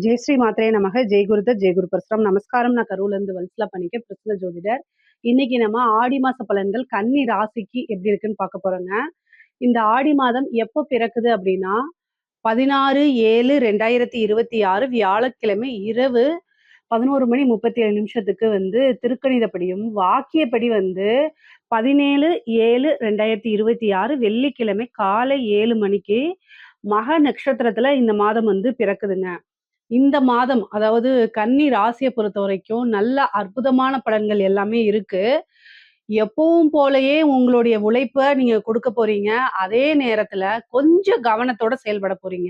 ஜெய் ஸ்ரீ மாத்ரே நமக. ஜெய் குருதத் ஜெய் குரு பரசுராம். நமஸ்காரம். நான் கரூர்ல இருந்து வல்சலா பண்ணிக்க பிரசன்ன ஜோதிடர். இன்னைக்கு நம்ம ஆடி மாச பலன்கள் கன்னி ராசிக்கு எப்படி இருக்குன்னு பார்க்க போறோங்க. இந்த ஆடி மாதம் எப்போ பிறக்குது அப்படின்னா 16/7/2026 வியாழக்கிழமை இரவு 11:37 வந்து திருக்கணிதப்படியும், வாக்கியப்படி வந்து 17/7/2026 வெள்ளிக்கிழமை காலை 7 மணிக்கு மக நட்சத்திரத்துல இந்த மாதம் வந்து பிறக்குதுங்க. இந்த மாதம் அதாவது கன்னி ராசியை பொறுத்த வரைக்கும் நல்ல அற்புதமான பலன்கள் எல்லாமே இருக்கு. எப்பவும் போலயே உங்களுடைய உழைப்ப நீங்க கொடுக்க போறீங்க. அதே நேரத்துல கொஞ்சம் கவனத்தோட செயல்பட போறீங்க.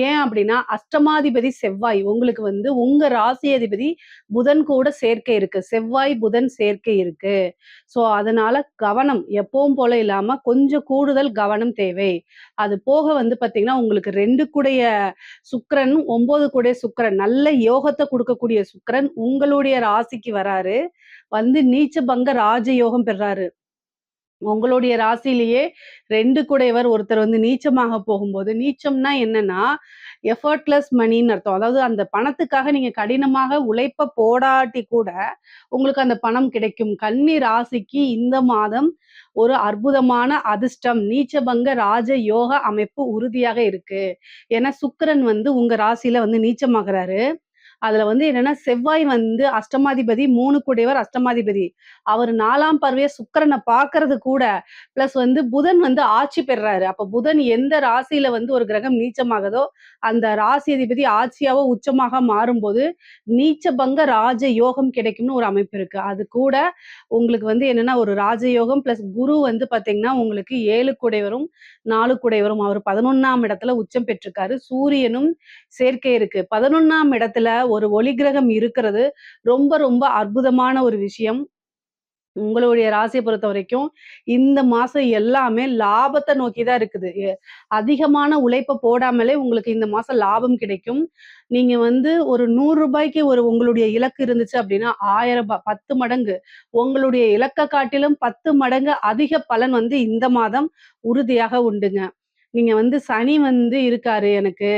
ஏன் அப்படின்னா, அஷ்டமாதிபதி செவ்வாய் உங்களுக்கு வந்து உங்க ராசி அதிபதி புதன் கூட சேர்க்கை இருக்கு. செவ்வாய், புதன் சேர்க்கை இருக்கு. ஸோ அதனால கவனம் எப்பவும் போல இல்லாம கொஞ்சம் கூடுதல் கவனம் தேவை. அது போக வந்து பார்த்தீங்கன்னா, உங்களுக்கு 2 கூடைய சுக்கிரன், 9 கூடைய சுக்கிரன் நல்ல யோகத்த குடுக்கக்கூடிய சுக்கிரன் உங்களுடைய ராசிக்கு வராரு. வந்து நீச்ச பங்க ராஜயோகம் பெறாரு. உங்களுடைய ராசியிலேயே 2 குடையவர் ஒருத்தர் வந்து நீச்சமாக போகும்போது, நீச்சம்னா என்னன்னா, எஃபர்ட்லெஸ் மனின்னு அர்த்தம். அதாவது அந்த பணத்துக்காக நீங்க கடினமாக உழைப்ப போடாட்டி கூட, உங்களுக்கு அந்த பணம் கிடைக்கும். கன்னி ராசிக்கு இந்த மாதம் ஒரு அற்புதமான அதிர்ஷ்டம், நீச்சபங்க ராஜ யோக அமைப்பு உறுதியாக இருக்கு. ஏன்னா சுக்கிரன் வந்து உங்க ராசியில வந்து நீச்சமாகுறாரு. அதுல வந்து என்னன்னா, செவ்வாய் வந்து அஷ்டமாதிபதி 3 கூடையவர் அஷ்டமாதிபதி. அவர் 4ஆம் பார்வையா சுக்கிரன பார்க்கறது கூட, பிளஸ் வந்து புதன் வந்து ஆட்சி பெறுறாரு. அப்ப புதன் எந்த ராசியில வந்து ஒரு கிரகம் நீச்சமாகுதோ, அந்த ராசி அதிபதி ஆட்சியாவோ, உச்சமாக மாறும்போது, நீச்ச பங்க ராஜ யோகம் கிடைக்கும்னு ஒரு அமைப்பு இருக்கு. அது கூட உங்களுக்கு வந்து என்னன்னா, ஒரு ராஜயோகம் பிளஸ் குரு வந்து பார்த்தீங்கன்னா, உங்களுக்கு 7 கூடையவரும், 4 கூடையவரும். அவர் 11ஆம் இடத்துல உச்சம் பெற்றிருக்காரு. சூரியனும் சேர்க்கை இருக்கு. 11ஆம் இடத்துல ஒரு ஒளி கிரகம் இருக்கிறது ரொம்ப ரொம்ப அற்புதமான ஒரு விஷயம். உங்களுடைய ராசியை பொறுத்த வரைக்கும் இந்த மாசம் எல்லாமே லாபத்தை நோக்கி தான் இருக்குது. அதிகமான உழைப்ப போடாமலே உங்களுக்கு இந்த மாசம் லாபம் கிடைக்கும். நீங்க வந்து ஒரு ரூ. 100 ஒரு உங்களுடைய இலக்கு இருந்துச்சு அப்படின்னா ரூ. 1000 10 மடங்கு உங்களுடைய இலக்க காட்டிலும் 10 மடங்கு அதிக பலன் வந்து இந்த மாதம் உறுதியாக உண்டுங்க. நீங்க வந்து சனி வந்து இருக்காரு எனக்கு,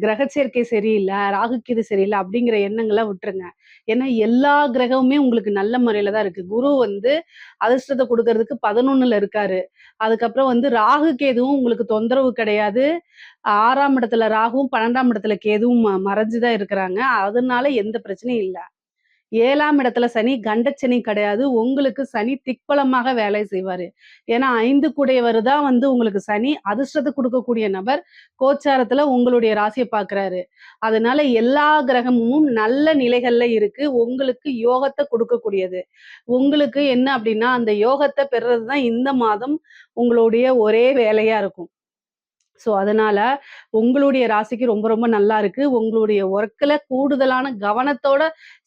கிரக சேர்க்கை சரியில்ல, ராகுக்கு சரியில்ல அப்படிங்கிற எண்ணங்கள விட்டுருங்க. ஏன்னா எல்லா கிரகமுமே உங்களுக்கு நல்ல முறையில தான் இருக்கு. குரு வந்து அதிர்ஷ்டத்த குடுக்கறதுக்கு 11ல இருக்காரு. அதுக்கப்புறம் வந்து ராகு, கேதுவும் உங்களுக்கு தொந்தரவு கிடையாது. 6ஆம் இடத்துல ராகுவும், 12ஆம் இடத்துல கேதுவும் மறைஞ்சு தான் இருக்கிறாங்க. அதனால எந்த பிரச்சனையும் இல்ல. 7ஆம் இடத்துல சனி கண்டச்சனி கிடையாது. உங்களுக்கு சனி திக்பலமாக வேலை செய்வாரு. ஏன்னா 5 கூடையவர் தான் வந்து உங்களுக்கு சனி அதிர்ஷ்டத்த குடுக்கக்கூடிய நபர். கோச்சாரத்துல உங்களுடைய ராசிய பார்க்கிறாரு. அதனால எல்லா கிரகமும் நல்ல நிலைகள்ல இருக்கு. உங்களுக்கு யோகத்த குடுக்கக்கூடியது. உங்களுக்கு என்ன அப்படின்னா, அந்த யோகத்த பெறுறது தான் இந்த மாதம் உங்களுடைய ஒரே வேலையா இருக்கும். ஸோ அதனால உங்களுடைய ராசிக்கு ரொம்ப ரொம்ப நல்லா இருக்கு. உங்களுடைய ஒர்க்ல கூடுதலான கவனத்தோட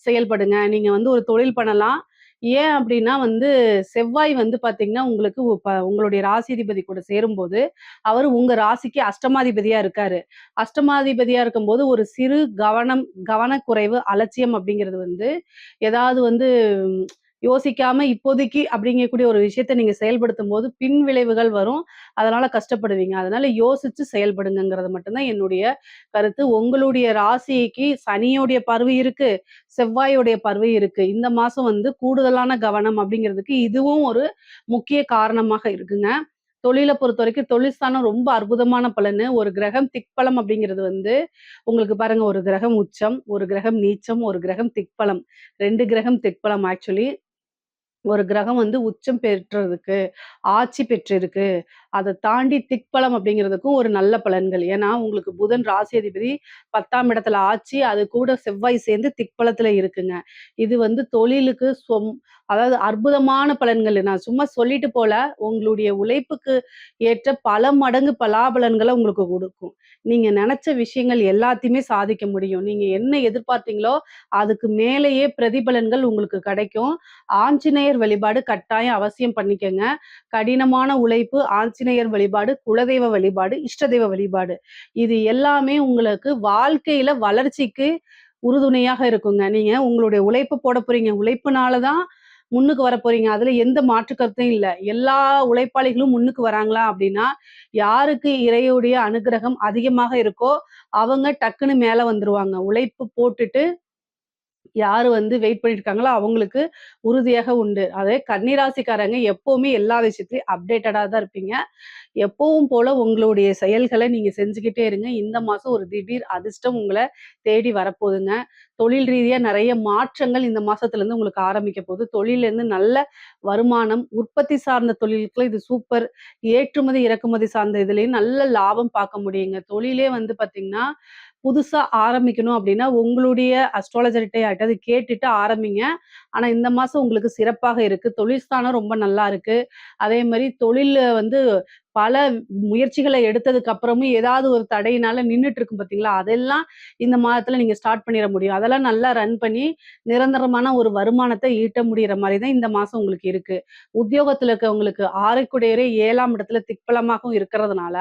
செயல்படுங்க. நீங்க வந்து ஒரு தொழில் பண்ணலாம். ஏன் அப்படின்னா வந்து செவ்வாய் வந்து பார்த்தீங்கன்னா, உங்களுக்கு உங்களுடைய ராசிதிபதி கூட சேரும்போது, அவரு உங்க ராசிக்கு அஷ்டமாதிபதியா இருக்காரு. அஷ்டமாதிபதியா இருக்கும்போது ஒரு சிறு கவனக்குறைவு, அலட்சியம் அப்படிங்கிறது வந்து ஏதாவது வந்து யோசிக்காம இப்போதைக்கு அப்படிங்கக்கூடிய ஒரு விஷயத்த நீங்க செயல்படுத்தும்போது பின் விளைவுகள் வரும். அதனால கஷ்டப்படுவீங்க. அதனால யோசிச்சு செயல்படுங்கங்கிறது மட்டும் தான் என்னுடைய கருத்து. உங்களுடைய ராசிக்கு சனியோடைய பார்வை இருக்கு, செவ்வாயோடைய பார்வை இருக்கு. இந்த மாசம் வந்து கூடுதலான கவனம் அப்படிங்கிறதுக்கு இதுவும் ஒரு முக்கிய காரணமாக இருக்குங்க. தொழில பொறுத்தவரைக்கும் தொழில் ஸ்தானம் ரொம்ப அற்புதமான பலனு. ஒரு கிரகம் திக்பலம் அப்படிங்கிறது வந்து உங்களுக்கு பாருங்க, ஒரு கிரகம் உச்சம், ஒரு கிரகம் நீச்சம், ஒரு கிரகம் திக்பலம். 2 கிரகம் திக்பலம் ஆக்சுவலி. ஒரு கிரகம் வந்து உச்சம் பெற்றதுக்கு, ஆட்சி பெற்றிருக்கு. அத தாண்டி திக்பலம் அப்படிங்கிறதுக்கும் ஒரு நல்ல பலன்கள். ஏன்னா, உங்களுக்கு புதன் ராசி அதிபதி 10ஆம் இடத்துல ஆட்சி, அது கூட செவ்வாய் சேர்ந்து திக்பலத்துல இருக்குங்க. இது வந்து தொழிலுக்கு அதாவது அற்புதமான பலன்கள். நான் சும்மா சொல்லிட்டு போல, உங்களுடைய உழைப்புக்கு ஏற்ற பல மடங்கு பலாபலன்கள உங்களுக்கு குடுக்கும். நீங்க நெனச்ச விஷயங்கள் எல்லாத்தையுமே சாதிக்க முடியும். நீங்க என்ன எதிர்பார்த்தீங்களோ, அதுக்கு மேலேயே பிரதிபலன்கள் உங்களுக்கு கிடைக்கும். ஆஞ்சநேயர் வழிபாடு கட்டாயம் அவசியம் பண்ணிக்கங்க. கடினமான உழைப்பு, ஆஞ்சநேயர் வழிபாடு, குலதெய்வ வழிபாடு, இஷ்ட தெய்வ வழிபாடு. இது எல்லாமே உங்களுக்கு வாழ்க்கையில வளர்ச்சிக்கு உறுதுணையாக இருக்குங்க. நீங்க உங்களுடைய உழைப்பு போட போறீங்க. உழைப்புனால தான் முன்னுக்கு வரப்போறீங்க. அதுல எந்த மாற்று கருத்தும் இல்ல. எல்லா உழைப்பாளிகளும் முன்னுக்கு வராங்களா அப்படின்னா, யாருக்கு இறைவனுடைய அனுக்கிரகம் அதிகமாக இருக்கோ, அவங்க டக்குன்னு மேல வந்துருவாங்க. உழைப்பு போட்டுட்டு யாரு வந்து வெயிட் பண்ணிட்டு இருக்காங்களோ, அவங்களுக்கு உறுதியாக உண்டு. அதே கன்னிராசிக்காரங்க எப்பவுமே எல்லா விஷயத்திலயும் அப்டேட்டடா தான் இருப்பீங்க. எப்பவும் போல உங்களுடைய செயல்கள நீங்க செஞ்சுக்கிட்டே இருங்க. இந்த மாசம் ஒரு திடீர் அதிர்ஷ்டம் உங்கள தேடி வரப்போதுங்க. தொழில் ரீதியா நெறைய மாற்றங்கள் இந்த மாசத்துலருந்து உங்களுக்கு ஆரம்பிக்க போது. தொழில்லேருந்து நல்ல வருமானம், உற்பத்தி சார்ந்த தொழிலுக்குலாம் இது சூப்பர். ஏற்றுமதி, இறக்குமதி சார்ந்த இதுலயும் நல்ல லாபம் பார்க்க முடியுங்க. தொழிலே வந்து பார்த்தீங்கன்னா, புதுசா ஆரம்பிக்கணும் அப்படின்னா, உங்களுடைய அஸ்ட்ராலஜர்ட்ட யார்ட்டயாவது கேட்டுட்டு ஆரம்பிங்க. ஆனா இந்த மாசம் உங்களுக்கு சிறப்பாக இருக்கு. தொழில் ஸ்தானம் ரொம்ப நல்லா இருக்கு. அதே மாரி தொழில்ல வந்து பல முயற்சிகள எடுத்ததுக்கு அப்புறமும் ஏதாவது ஒரு தடையினால நின்னுட்டு இருக்கும் பார்த்தீங்களா? அதெல்லாம் இந்த மாதத்துல நீங்க ஸ்டார்ட் பண்ணிற முடியும். அதெல்லாம் நல்லா ரன் பண்ணி நிரந்தரமான ஒரு வருமானத்த ஈட்ட முடியிற மாரி தான் இந்த மாசம் உங்களுக்கு இருக்கு. உத்தியோகத்துல இருக்கவங்களுக்கு 6க்குடையவரே 7ஆம் இடத்துல திக்பலமாகவும் இருக்கிறதுனால,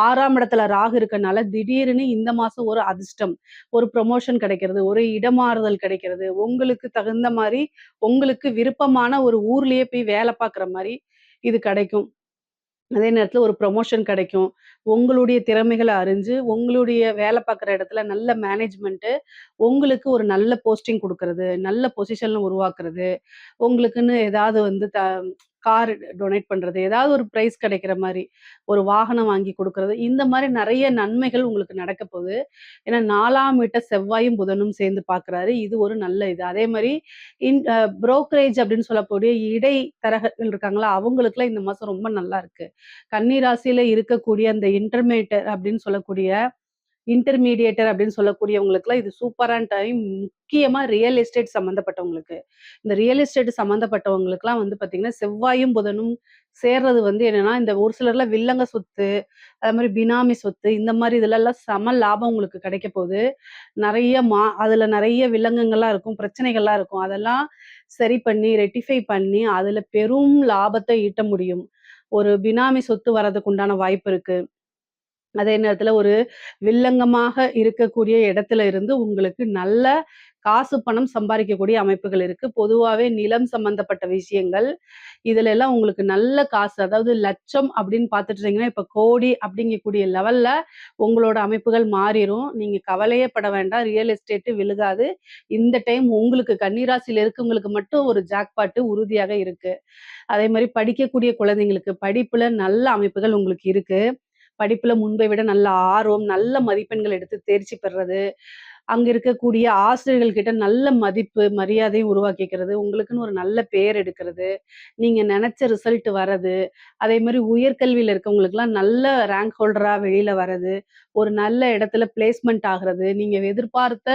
6ஆம் இடத்துல ராகு இருக்கனால திடீர்னு இந்த மாசம் ஒரு அதிர்ஷ்டம், ஒரு ப்ரமோஷன் கிடைக்கிறது, ஒரு இடமாறுதல் கிடைக்கிறது, உங்களுக்கு தகுந்த மாரி, உங்களுக்கு விருப்பமான ஒரு ஊர்லயே போய் வேல பார்க்குற மாரி இது கிடைக்கும். அதே நேரத்துல ஒரு ப்ரமோஷன் கிடைக்கும். உங்களுடைய திறமைகள அறிஞ்சு, உங்களுடைய வேலை பார்க்குற இடத்துல நல்ல மேனேஜ்மென்ட்டு, உங்களுக்கு ஒரு நல்ல போஸ்டிங் குடுக்குறது, நல்ல பொசிஷன்ல உருவாக்குறது, உங்களுக்குன்னு ஏதாவது வந்து கார் டொனேட் பண்றது, ஏதாவது ஒரு பிரைஸ் கிடைக்கிற மாரி, ஒரு வாகனம் வாங்கி குடுக்குறது, இந்த மாரி நெறைய நன்மைகள் உங்களுக்கு நடக்க போது. ஏன்னா 4ஆம் வீட்ட செவ்வாயும், புதனும் சேர்ந்து பார்க்குறாரு. இது ஒரு நல்ல இது. அதே மாரி இன் அ புரோக்கரேஜ் அப்படின்னு சொல்லக்கூடிய இடைத்தரகர்கள் இருக்காங்களா, அவங்களுக்கெல்லாம் இந்த மாசம் ரொம்ப நல்லா இருக்கு. கன்னி ராசியில இருக்கக்கூடிய அந்த இன்டர்மீடியேட்டர் அப்படின்னு சொல்லக்கூடியவங்களுக்குலாம் இது சூப்பரான டைம். முக்கியமா ரியல் எஸ்டேட் சம்மந்தப்பட்டவங்களுக்கு. இந்த ரியல் எஸ்டேட் சம்மந்தப்பட்டவங்களுக்குலாம் வந்து பார்த்தீங்கன்னா, செவ்வாயும், புதனும் சேர்றது வந்து என்னன்னா, இந்த ஒரு சிலர்லாம் வில்லங்க சொத்து, அது மாரி பினாமி சொத்து, இந்த மாரி இதுலலாம் செம லாபம் உங்களுக்கு கிடைக்க போது. அதுல நெறைய வில்லங்கங்கள்லாம் இருக்கும், பிரச்சனைகள்லாம் இருக்கும். அதெல்லாம் சரி பண்ணி, ரெக்டிஃபை பண்ணி, அதுல பெரும் லாபத்த ஈட்ட முடியும். ஒரு பினாமி சொத்து வர்றதுக்கு உண்டான வாய்ப்பு இருக்கு. அதே நேரத்துல ஒரு வில்லங்கமாக இருக்கக்கூடிய இடத்துல இருந்து உங்களுக்கு நல்ல காசு, பணம் சம்பாரிக்கக்கூடிய அமைப்புகள் இருக்கு. பொதுவாவே நிலம் சம்பந்தப்பட்ட விஷயங்கள், இதுல எல்லாம் உங்களுக்கு நல்ல காசு, அதாவது லட்சம் அப்படின்னு பார்த்துட்டீங்கன்னா, இப்ப கோடி அப்படிங்கக்கூடிய லெவல்ல உங்களோட அமைப்புகள் மாறிரும். நீங்க கவலையே பட வேண்டாம். ரியல் எஸ்டேட் விழுகாது. இந்த டைம் உங்களுக்கு கன்னிராசியில இருக்கவங்களுக்கு மட்டும் ஒரு ஜாக்பாட் உறுதியாக இருக்கு. அதே மாரி படிக்கக்கூடிய குழந்தைங்களுக்கு படிப்புல நல்ல அமைப்புகள் உங்களுக்கு இருக்கு. படிப்புல முன்பை விட நல்ல ஆர்வம், நல்ல மதிப்பெண்கள் எடுத்து தேர்ச்சி பெறுறது, அங்க இருக்கக்கூடிய ஆசிரியர்கள் கிட்ட நல்ல மதிப்பு, மரியாதையும் உருவாக்கிக்கிறது, உங்களுக்குன்னு ஒரு நல்ல பேர் எடுக்கிறது, நீங்க நெனச்ச ரிசல்ட் வரது, அதே மாரி உயர்கல்வியில இருக்கவங்களுக்கெல்லாம் நல்ல ரேங்க் ஹோல்டரா வெளியில வரது, ஒரு நல்ல இடத்துல பிளேஸ்மென்ட் ஆகுறது, நீங்க எதிர்பார்த்த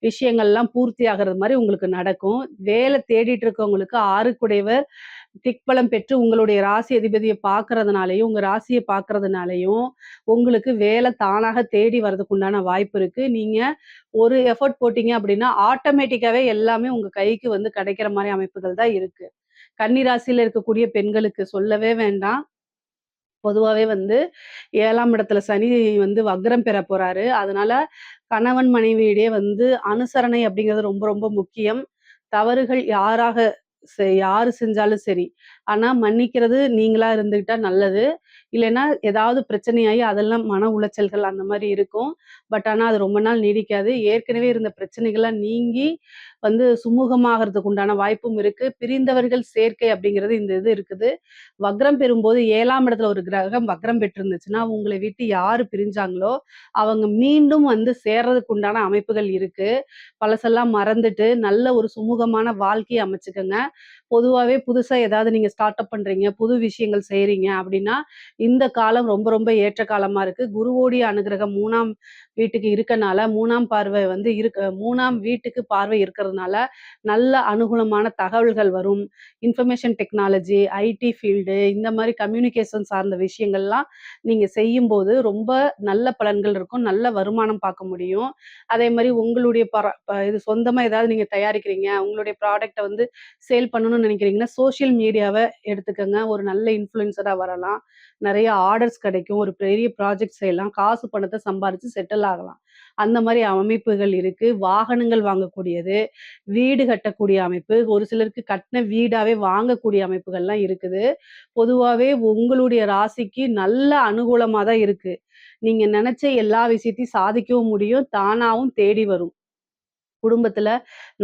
விஷயங்கள்லாம் பூர்த்தி ஆகுறது மாரி உங்களுக்கு நடக்கும். வேலை தேடிட்டு இருக்கவங்களுக்கு 6க்குடையவர் திக்பலம் பெற்று உங்களுடைய ராசி அதிபதிய பார்க்கறதுனாலயும், உங்க ராசிய பார்க்கறதுனாலயும், உங்களுக்கு வேலை தானாக தேடி வரதுக்கு உண்டான வாய்ப்பு இருக்கு. நீங்க ஒரு எஃபோர்ட் போட்டீங்க அப்படின்னா, ஆட்டோமேட்டிக்காவே எல்லாமே உங்க கைக்கு வந்து கிடைக்கிற மாரி அமைப்புகள் தான் இருக்கு. கன்னி ராசியில இருக்கக்கூடிய பெண்களுக்கு சொல்லவே வேண்டாம். பொதுவாவே வந்து 7ஆம் இடத்துல சனி வந்து வக்ரம் பெற போறாரு. அதனால கணவன் மனைவியிடையே வந்து அனுசரணை அப்படிங்கிறது ரொம்ப ரொம்ப முக்கியம். தவறுகள் யாரு செஞ்சாலும் சரி. ஆனா மன்னிக்கிறது நீங்களா இருந்துக்கிட்டா நல்லது. இல்லைன்னா ஏதாவது பிரச்சனையாகி அதெல்லாம் மன உளைச்சல்கள் அந்த மாரி இருக்கும். ஆனா அது ரொம்ப நாள் நீடிக்காது. ஏற்கனவே இருந்த பிரச்சனைகள்லாம் நீங்கி வந்து சுமூகமாகறதுக்கு உண்டான வாய்ப்பும் இருக்கு. பிரிந்தவர்கள் சேர்க்கை அப்படிங்கிறது இந்த இது இருக்குது. வக்ரம் பெறும்போது 7ஆம் இடத்துல ஒரு கிரகம் வக்ரம் பெற்றிருந்துச்சுன்னா, உங்கள விட்டு யாரு பிரிஞ்சாங்களோ, அவங்க மீண்டும் வந்து சேர்றதுக்கு உண்டான அமைப்புகள் இருக்கு. பழசெல்லாம் மறந்துட்டு, நல்ல ஒரு சுமூகமான வாழ்க்கைய அமைச்சுக்கங்க. பொதுவாவே புதுசா ஏதாவது நீங்க ஸ்டார்ட் அப் பண்றீங்க, புது விஷயங்கள் செய்றீங்க அப்படின்னா, இந்த காலம் ரொம்ப ரொம்ப ஏற்ற காலமா இருக்கு. குருவோடைய அனுகிரகம் 3ஆம் வீட்டுக்கு இருக்கனால, 3ஆம் வீட்டுக்கு பார்வை இருக்கிறதுனால, நல்ல அனுகூலமான தகவல்கள் வரும். இன்ஃபர்மேஷன் டெக்னாலஜி, ஐடி ஃபீல்டு இந்த மாரி கம்யூனிகேஷன் சார்ந்த விஷயங்கள்லாம் நீங்க செய்யும்போது, ரொம்ப நல்ல பலன்கள் இருக்கும். நல்ல வருமானம் பார்க்க முடியும். அதே மாரி உங்களுடைய பர ப இது சொந்தமா ஏதாவது நீங்க தயாரிக்கிறீங்க, உங்களுடைய ப்ராடக்ட்ட வந்து சேல் பண்ணணும்னு வரணும்னு நினைக்கிறீங்கன்னா, சோசியல் மீடியாவ எடுத்துக்கங்க. ஒரு நல்ல இன்ஃப்ளூயன்சரா வரலாம். நெறைய ஆர்டர்ஸ் கிடைக்கும். ஒரு பெரிய ப்ராஜெக்ட் செய்யலாம். காசு பணத்த சம்பாரிச்சு செட்டில் ஆகலாம். அந்த மாரி அமைப்புகள் இருக்கு. வாகனங்கள் வாங்கக்கூடியது, வீடு கட்டக்கூடிய அமைப்பு, ஒரு சிலருக்கு கட்டுன வீடாவே வாங்கக்கூடிய அமைப்புகள்லாம் இருக்குது. பொதுவாவே உங்களுடைய ராசிக்கு நல்ல அனுகூலமா தான் இருக்கு. நீங்க நெனச்ச எல்லா விஷயத்தையும் சாதிக்கவும் முடியும். தானாவும் தேடி வரும். குடும்பத்துல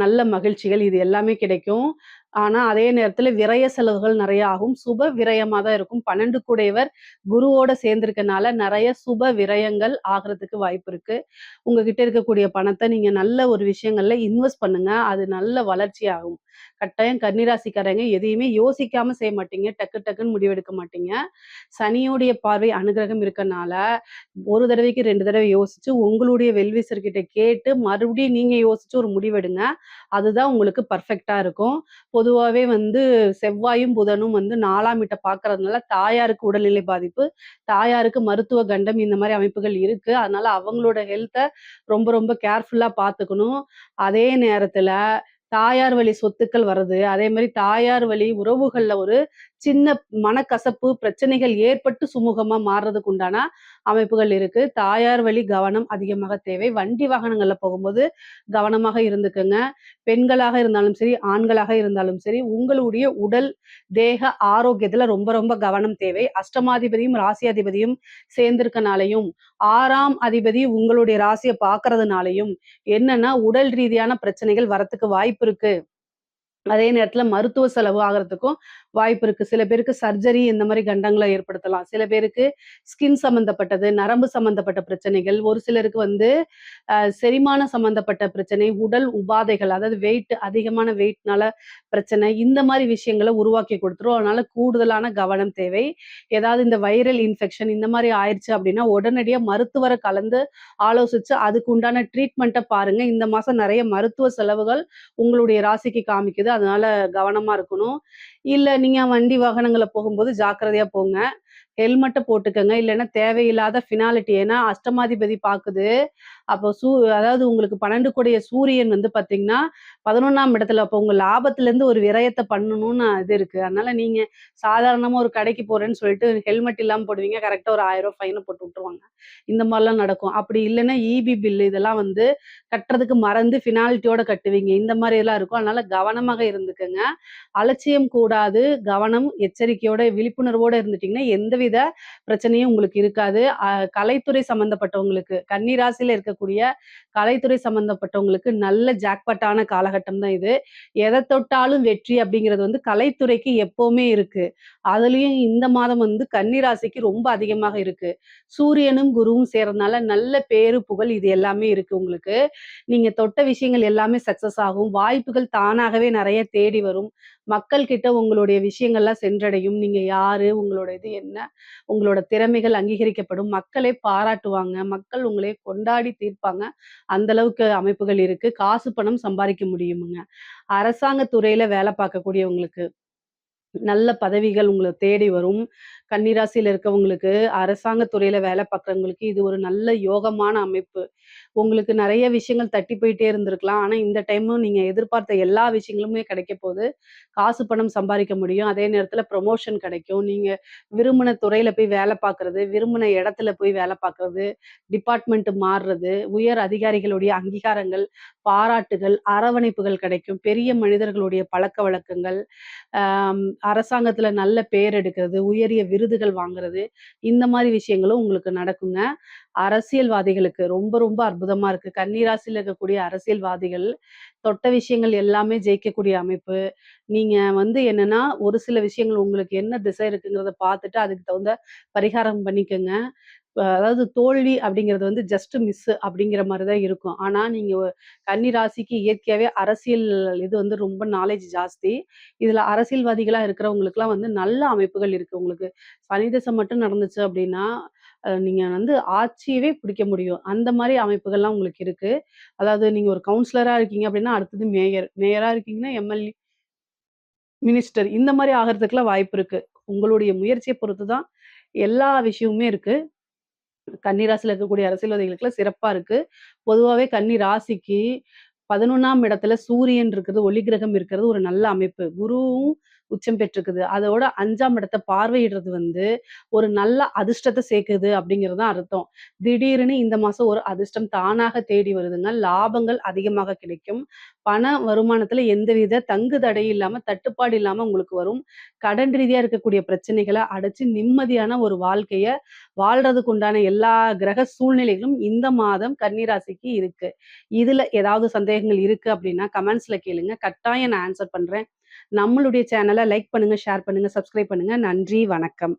நல்ல மகிழ்ச்சிகள் இது எல்லாமே கிடைக்கும். ஆனா, அதே நேரத்துல விரய செலவுகள் நெறைய ஆகும். சுப விரயமா தான் இருக்கும். 12 கூடையவர் குருவோட சேர்ந்திருக்கனால நெறைய சுப விரயங்கள் ஆகுறதுக்கு வாய்ப்பு இருக்கு. உங்ககிட்ட இருக்கக்கூடிய பணத்த நீங்க நல்ல ஒரு விஷயங்கள்ல இன்வெஸ்ட் பண்ணுங்க. அது நல்ல வளர்ச்சி ஆகும். கட்டாயம் கன்னிராசிக்காரங்க எதையுமே யோசிக்காம செய்ய மாட்டீங்க. டக்கு டக்குன்னு முடிவெடுக்க மாட்டீங்க. சனியோடைய பார்வை அனுகிரகம் இருக்கனால, ஒரு தடவைக்கு 2 தடவை யோசிச்சு, உங்களுடைய வெல்விஷர் கிட்ட கேட்டு, மறுபடியும் நீங்க யோசிச்சு ஒரு முடிவெடுங்க. அதுதான் உங்களுக்கு பெர்ஃபெக்ட்டா இருக்கும். பொதுவாவே வந்து செவ்வாயும், புதனும் வந்து 4ஆம் வீட்ட பார்க்கறதுனால, தாயாருக்கு உடல்நிலை பாதிப்பு, தாயாருக்கு மருத்துவ கண்டம் இந்த மாரி அமைப்புகள் இருக்கு. அதனால அவங்களோட ஹெல்த்த ரொம்ப ரொம்ப கேர்ஃபுல்லா பார்த்துக்கணும். அதே நேரத்துல தாயார் வழி சொத்துக்கள் வர்றது, அதே மாரி தாயார் வழி உறவுகள்ல ஒரு சின்ன மனக்கசப்பு, பிரச்சனைகள் ஏற்பட்டு சுமூகமா மாறுறதுக்கு உண்டான அமைப்புகள் இருக்கு. தாயார் வழி கவனம் அதிகமாக தேவை. வண்டி வாகனங்கள்ல போகும்போது கவனமாக இருந்துக்கங்க. பெண்களாக இருந்தாலும் சரி, ஆண்களாக இருந்தாலும் சரி, உங்களுடைய உடல், தேக ஆரோக்கியத்துல ரொம்ப ரொம்ப கவனம் தேவை. அஷ்டமாதிபதியும், ராசியாதிபதியும் சேர்ந்திருக்கனாலயும், 6ஆம் அதிபதி உங்களுடைய ராசிய பார்க்கறதுனாலயும் என்னன்னா, உடல் ரீதியான பிரச்சனைகள் வரத்துக்கு வாய்ப்பு இருக்கு. அதே நேரத்துல மருத்துவ செலவு ஆகுறதுக்கும் வாய்ப்பு இருக்கு. சில பேருக்கு சர்ஜரி இந்த மாரி கண்டங்கள ஏற்படுத்தலாம். சில பேருக்கு ஸ்கின் சம்மந்தப்பட்டது, நரம்பு சம்மந்தப்பட்ட பிரச்சனைகள், ஒரு சிலருக்கு வந்து செரிமானம் சம்மந்தப்பட்ட பிரச்சனை, உடல் உபாதைகள் அதாவது அதிகமான வெயிட்னால பிரச்சனை, இந்த மாரி விஷயங்கள உருவாக்கி குடுத்துரும். அதனால கூடுதலான கவனம் தேவை. ஏதாவது இந்த வைரல் இன்ஃபெக்ஷன் இந்த மாரி ஆயிருச்சு அப்டின்னா, உடனடியா மருத்துவர கலந்து ஆலோசிச்சு அதுக்கு உண்டான ட்ரீட்மெண்ட்ட பாருங்க. இந்த மாசம் நெறைய மருத்துவ செலவுகள் உங்களுடைய ராசிக்கு காமிக்குது. அதனால கவனமா இருக்கணும். இல்ல நீங்க வண்டி வாகனங்கள்ல போகும்போது ஜாக்கிரதையா போங்க. ஹெல்மெட்ட போட்டுக்கங்க. இல்லன்னா தேவையில்லாத ஃபினாலிட்டி ஏன்னா அஷ்டமாதிபதி பாக்குது. அப்போ அதாவது உங்களுக்கு 12 கூடிய சூரியன் வந்து பாத்தீங்கன்னா, 11ஆம் இடத்துல அப்போ உங்க லாபத்திலேருந்து ஒரு விரயத்த பண்ணணும்னு இது இருக்கு. அதனால நீங்க சாதாரணமா ஒரு கடைக்கு போறேன்னு சொல்லிட்டு ஹெல்மெட் இல்லாம போடுவீங்க. கரெக்ட்டா ஒரு ரூ. 1000 ஃபைன போட்டு விட்டுருவாங்க. இந்த மாரிலாம் நடக்கும். அப்படி இல்லன்னா ஈபி பில் இதெல்லாம் வந்து கட்டுறதுக்கு மறந்து ஃபினாலிட்டியோட கட்டுவீங்க. இந்த மாரியெல்லாம் இருக்கும். அதனால கவனமாக இருந்துக்கங்க. அலட்சியம் கூடாது. கவனம், எச்சரிக்கையோட, விழிப்புணர்வோட இருந்துட்டீங்கன்னா, எந்தவித பிரச்சனையும் உங்களுக்கு இருக்காது. கலைத்துறை சம்மந்தப்பட்டவங்களுக்கு, கன்னி ராசியில இருக்கக்கூடிய கலைத்துறை சம்மந்தப்பட்டவங்களுக்கு நல்ல ஜாக்பாட்டான காலகட்டம் தான் இது. எத தொட்டாலும் வெற்றி அப்படிங்கிறது வந்து கலைத்துறைக்கு எப்பவுமே இருக்கு. அதுலயும் இந்த மாதம் வந்து கன்னி ராசிக்கு ரொம்ப அதிகமாக இருக்கு. சூரியனும், குருவும் சேர்றதுனால நல்ல பேரு, புகழ் இது எல்லாமே இருக்கு உங்களுக்கு. நீங்க தொட்ட விஷயங்கள் எல்லாமே சக்சஸ் ஆகும். வாய்ப்புகள் தானாகவே நெறைய தேடி வரும். மக்கள் கிட்ட உங்களுடைய விஷயங்கள்லாம் சென்றடையும். நீங்க யாரு? உங்களோட இது என்ன? உங்களோட திறமைகள் அங்கீகரிக்கப்படும். மக்களே பாராட்டுவாங்க. மக்கள் உங்களை கொண்டாடி தீர்ப்பாங்க. அந்த அளவுக்கு அமைப்புகள் இருக்கு. காசு, பணம் சம்பாரிக்க முடியுமுங்க. அரசாங்க துறையில வேலை பார்க்கக்கூடியவங்களுக்கு நல்ல பதவிகள் உங்கள தேடி வரும். கன்னிராசியில இருக்கவங்களுக்கு, அரசாங்க துறையில வேலை பார்க்குறவங்களுக்கு இது ஒரு நல்ல யோகமான அமைப்பு. உங்களுக்கு நெறைய விஷயங்கள் தட்டி போயிட்டே இருந்திருக்கலாம். ஆனா, இந்த டைமும் நீங்க எதிர்பார்த்த எல்லா விஷயங்களுமே கிடைக்க போது. காசு, பணம் சம்பாரிக்க முடியும். அதே நேரத்தில ப்ரமோஷன் கிடைக்கும். நீங்க விரும்பின துறையில போய் வேலை பார்க்குறது, விரும்பின இடத்துல போய் வேலை பார்க்குறது, டிபார்ட்மெண்ட் மாறுறது, உயர் அதிகாரிகளுடைய அங்கீகாரங்கள், பாராட்டுகள், அரவணைப்புகள் கிடைக்கும். பெரிய மனிதர்களுடைய பழக்கவழக்கங்கள், அரசாங்கத்தில நல்ல பேர் எடுக்கிறது, உயரிய விருதுகள் வாங்குறது, இந்த மாரி விஷயங்களும் உங்களுக்கு நடக்குங்க. அரசியல்வாதிகளுக்கு ரொம்ப ரொம்ப அற்புதமா இருக்கு. கன்னி ராசியில இருக்கக்கூடிய அரசியல்வாதிகள் தொட்ட விஷயங்கள் எல்லாமே ஜெயிக்கக்கூடிய அமைப்பு. நீங்க வந்து என்னன்னா, ஒரு சில விஷயங்கள் உங்களுக்கு என்ன திசை இருக்குங்கிறத பார்த்துட்டு, அதுக்கு தகுந்த பரிகாரம் பண்ணிக்கங்க. அதாவது தோல்வி அப்படிங்கிறது வந்து ஜஸ்ட் மிஸ் அப்படிங்கிற மாரி தான் இருக்கும். ஆனா, நீங்க கன்னி ராசிக்கு இயற்கையாவே அரசியல் இது வந்து ரொம்ப நாலேட்ஜ் ஜாஸ்தி. இதுல அரசியல்வாதிகளா இருக்கிறவங்களுக்குலாம் வந்து நல்ல அமைப்புகள் இருக்கு. உங்களுக்கு சனி தசை மட்டும் நடந்துச்சு அப்படின்னா, நீங்க வந்து ஆட்சியவே பிடிக்க முடியும். அந்த மாரி அமைப்புகள்லாம் உங்களுக்கு இருக்கு. அதாவது நீங்க ஒரு கவுன்சிலரா இருக்கீங்க அப்படின்னா, அடுத்தது மேயர். மேயரா இருக்கீங்கன்னா எம்எல்ஏ, மினிஸ்டர் இந்த மாரி ஆகறதுக்குலாம் வாய்ப்பு இருக்கு. உங்களுடைய முயற்சிய பொறுத்து தான் எல்லா விஷயமுமே இருக்கு. கன்னி ராசியில இருக்கக்கூடிய அரசியல்வாதிகளுக்குலாம் சிறப்பா இருக்கு. பொதுவாவே கன்னி ராசிக்கு 11ஆம் இடத்துல சூரியன் இருக்கிறது, ஒளி கிரகம் இருக்கிறது ஒரு நல்ல அமைப்பு. குருவும் உச்சம் பெற்றிருக்குது. அதோட 5ஆம் இடத்த பார்வையிடுறது வந்து ஒரு நல்ல அதிர்ஷ்டத்த சேர்க்குது அப்படிங்கிறது தான் அர்த்தம். திடீர்னு இந்த மாசம் ஒரு அதிர்ஷ்டம் தானாக தேடி வருதுங்க. லாபங்கள் அதிகமாக கிடைக்கும். பண வருமானத்துல எந்தவித தங்கு தடை இல்லாம, தட்டுப்பாடு இல்லாம உங்களுக்கு வரும். கடன் ரீதியா இருக்கக்கூடிய பிரச்சனைகள அடைச்சு நிம்மதியான ஒரு வாழ்க்கைய வாழ்றதுக்கு உண்டான எல்லா கிரக சூழ்நிலைகளும் இந்த மாதம் கன்னி ராசிக்கு இருக்கு. இதுல ஏதாவது சந்தேகங்கள் இருக்கு அப்படின்னா, கமெண்ட்ஸ்ல கேளுங்க. கட்டாயம் நான் ஆன்ஸர் பண்றேன். நம்மளுடைய சேனல லைக் பண்ணுங்க, ஷேர் பண்ணுங்க, சப்ஸ்கிரைப் பண்ணுங்க. நன்றி, வணக்கம்.